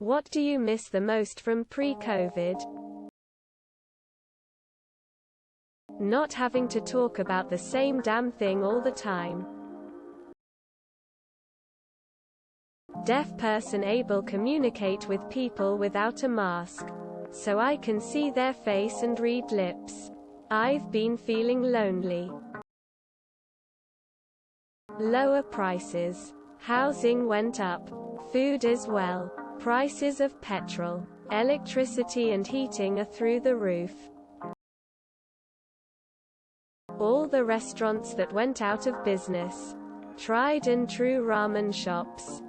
What do you miss the most from pre-COVID? Not having to talk about the same damn thing all the time. Deaf person able communicate with people without a mask. So I can see their face and read lips. I've been feeling lonely. Lower prices. Housing went up. Food as well. Prices of petrol, electricity and heating are through the roof. All the restaurants that went out of business. Tried and true ramen shops.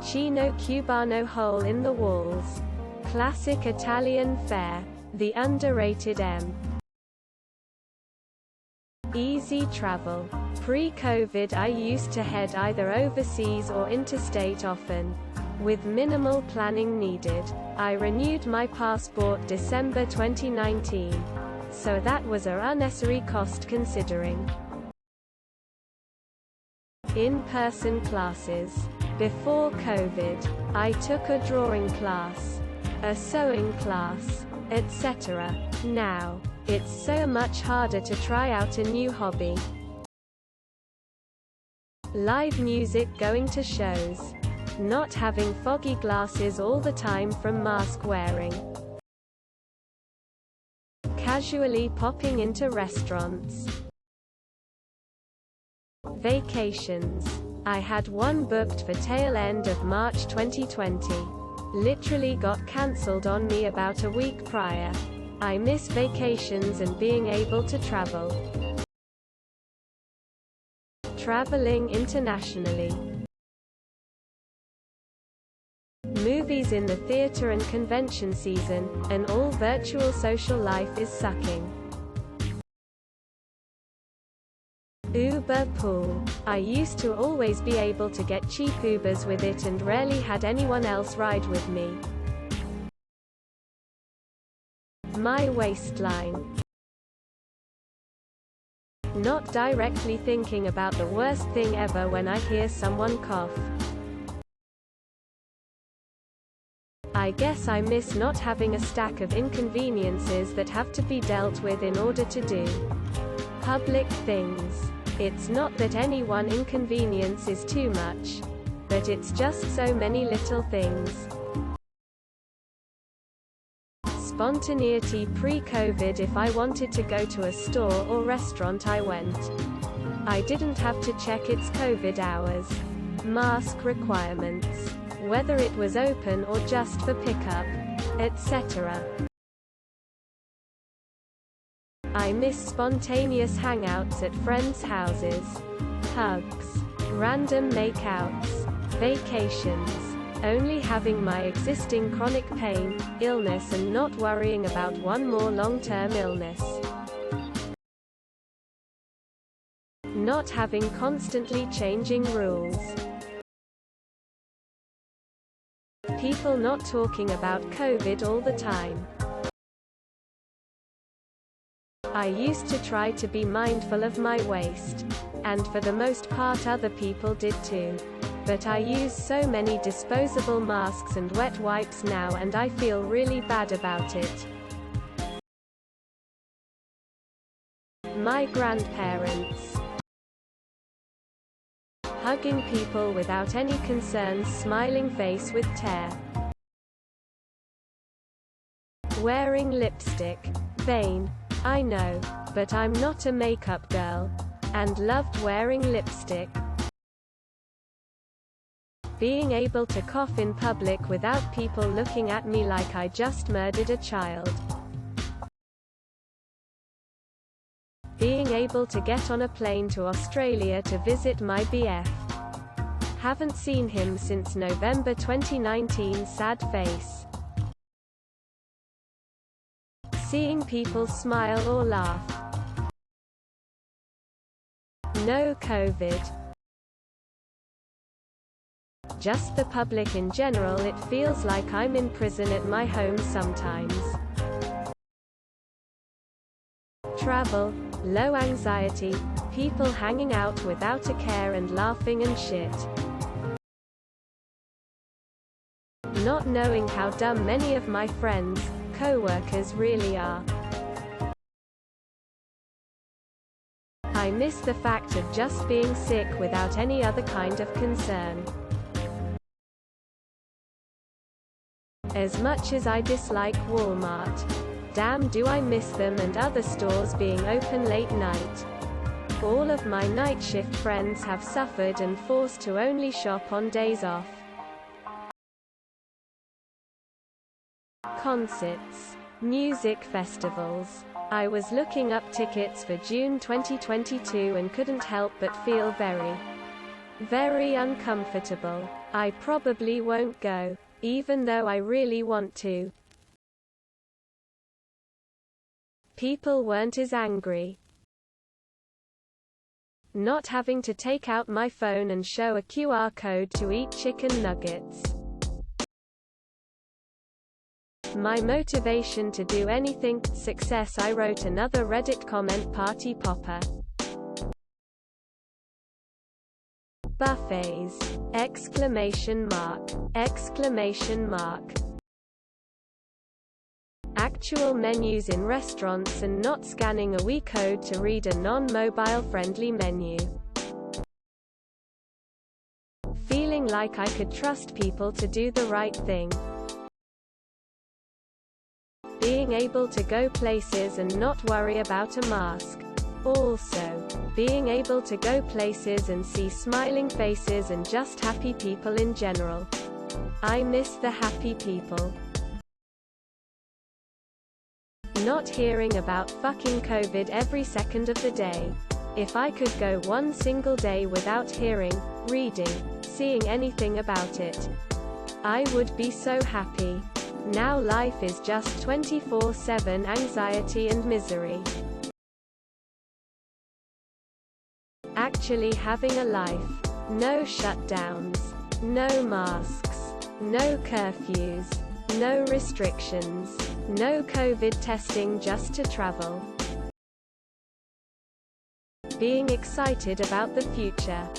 Chino Cubano hole in the walls. Classic Italian fare. The underrated M. Easy travel. Pre-COVID I used to head either overseas or interstate often. With minimal planning needed. I renewed my passport December 2019. So that was a unnecessary cost considering. In-person classes. Before COVID, I took a drawing class, a sewing class, etc. Now, it's so much harder to try out a new hobby. Live music, going to shows. Not having foggy glasses all the time from mask wearing. Casually popping into restaurants. Vacations. I had one booked for tail end of March 2020. Literally got cancelled on me about a week prior. I miss vacations and being able to travel. Traveling internationally. Movies in the theater and convention season, and all virtual social life is sucking. Uber pool. I used to always be able to get cheap Ubers with it and rarely had anyone else ride with me. My waistline. Not directly thinking about the worst thing ever when I hear someone cough. I guess I miss not having a stack of inconveniences that have to be dealt with in order to do public things. It's not that any one inconvenience is too much, but it's just so many little things. Spontaneity. Pre-COVID, if I wanted to go to a store or restaurant, I went. I didn't have to check its COVID hours, mask requirements, whether it was open or just for pickup, etc. I miss spontaneous hangouts at friends' houses, hugs, random makeouts, vacations, only having my existing chronic pain, illness and not worrying about one more long-term illness. Not having constantly changing rules. People not talking about COVID all the time. I used to try to be mindful of my waste. And for the most part other people did too. But I use so many disposable masks and wet wipes now and I feel really bad about it. My grandparents. Hugging people without any concerns, smiling face with tear. Wearing lipstick. Vain. I know, but I'm not a makeup girl. And loved wearing lipstick. Being able to cough in public without people looking at me like I just murdered a child. Being able to get on a plane to Australia to visit my BF. Haven't seen him since November 2019, sad face. Seeing people smile or laugh. No COVID. Just the public in general, it feels like I'm in prison at my home sometimes. Travel, low anxiety, people hanging out without a care and laughing and shit. not knowing how dumb many of my friends, co-workers really are. I miss the fact of just being sick without any other kind of concern. As much as I dislike Walmart, damn do I miss them and other stores being open late night. All of my night shift friends have suffered and forced to only shop on days off. Concerts. Music festivals. I was looking up tickets for June 2022 and couldn't help but feel very uncomfortable. I probably won't go, even though I really want to. People weren't as angry. Not having to take out my phone and show a QR code to eat chicken nuggets. My motivation to do anything, success. I wrote another Reddit comment, party popper. Buffets! Exclamation mark. Exclamation mark. Actual menus in restaurants and not scanning a Wii code to read a non-mobile friendly menu. Feeling like I could trust people to do the right thing. Being able to go places and not worry about a mask. Also, being able to go places and see smiling faces and just happy people in general. I miss the happy people. Not hearing about fucking COVID every second of the day. If I could go one single day without hearing, reading, seeing anything about it, I would be so happy. Now life is just 24/7 anxiety and misery. Actually having a life. No shutdowns. No masks. No curfews. No restrictions. No COVID testing, just to travel. Being excited about the future.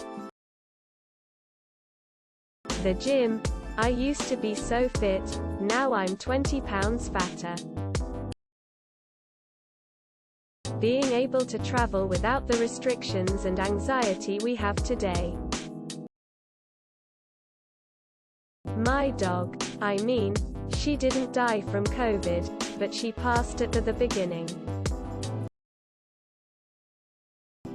The gym. I used to be so fit, now I'm 20 pounds fatter. Being able to travel without the restrictions and anxiety we have today. My dog, I mean, she didn't die from COVID, but she passed at the beginning.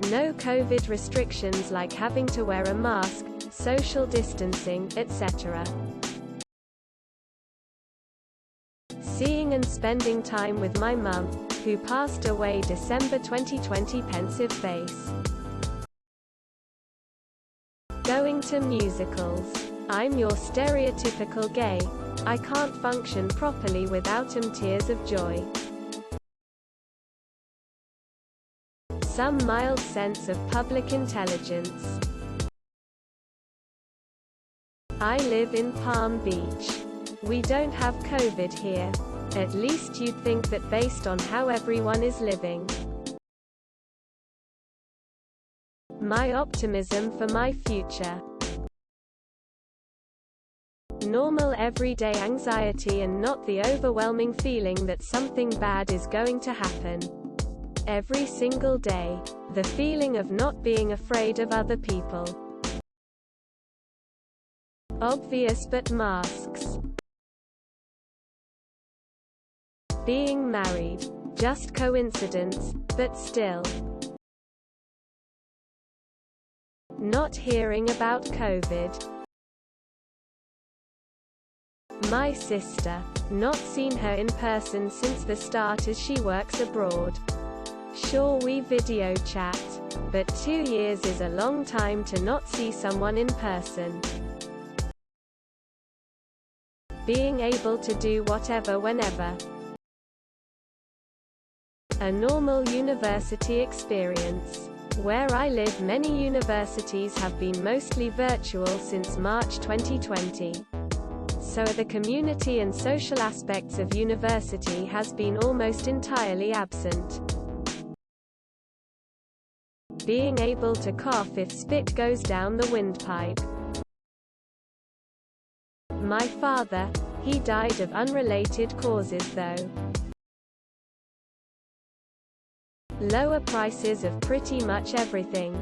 No COVID restrictions like having to wear a mask, social distancing, etc. Seeing and spending time with my mum, who passed away December 2020, pensive face. Going to musicals. I'm your stereotypical gay. I can't function properly without tears of joy. Some mild sense of public intelligence. I live in Palm Beach. We don't have COVID here. At least you'd think that based on how everyone is living. My optimism for my future. Normal everyday anxiety and not the overwhelming feeling that something bad is going to happen. Every single day. The feeling of not being afraid of other people. Obvious but masks. Being married. Just coincidence, but still. Not hearing about COVID. My sister. Not seen her in person since the start as she works abroad. Sure, we video chat, but 2 years is a long time to not see someone in person. Being able to do whatever whenever. A normal university experience. Where I live, many universities have been mostly virtual since March 2020. So the community and social aspects of university has been almost entirely absent. Being able to cough if spit goes down the windpipe. My father, He died of unrelated causes though. Lower prices of pretty much everything.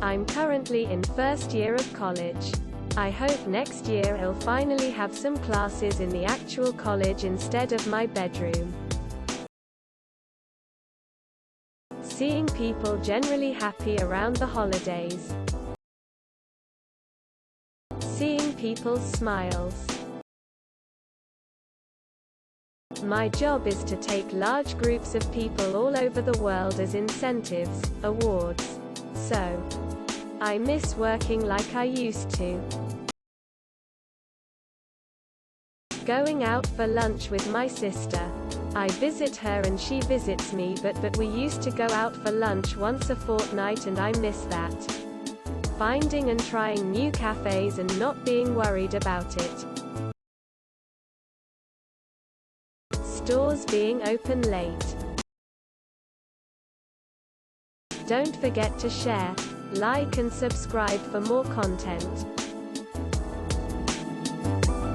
I'm currently in first year of college. I hope next year I'll finally have some classes in the actual college instead of my bedroom. Seeing people generally happy around the holidays. Seeing people's smiles. My job is to take large groups of people all over the world as incentives, awards. So, I miss working like I used to. Going out for lunch with my sister. I visit her and she visits me, but we used to go out for lunch once a fortnight and I miss that. Finding and trying new cafes and not being worried about it. Stores being open late. Don't forget to share, like and subscribe for more content.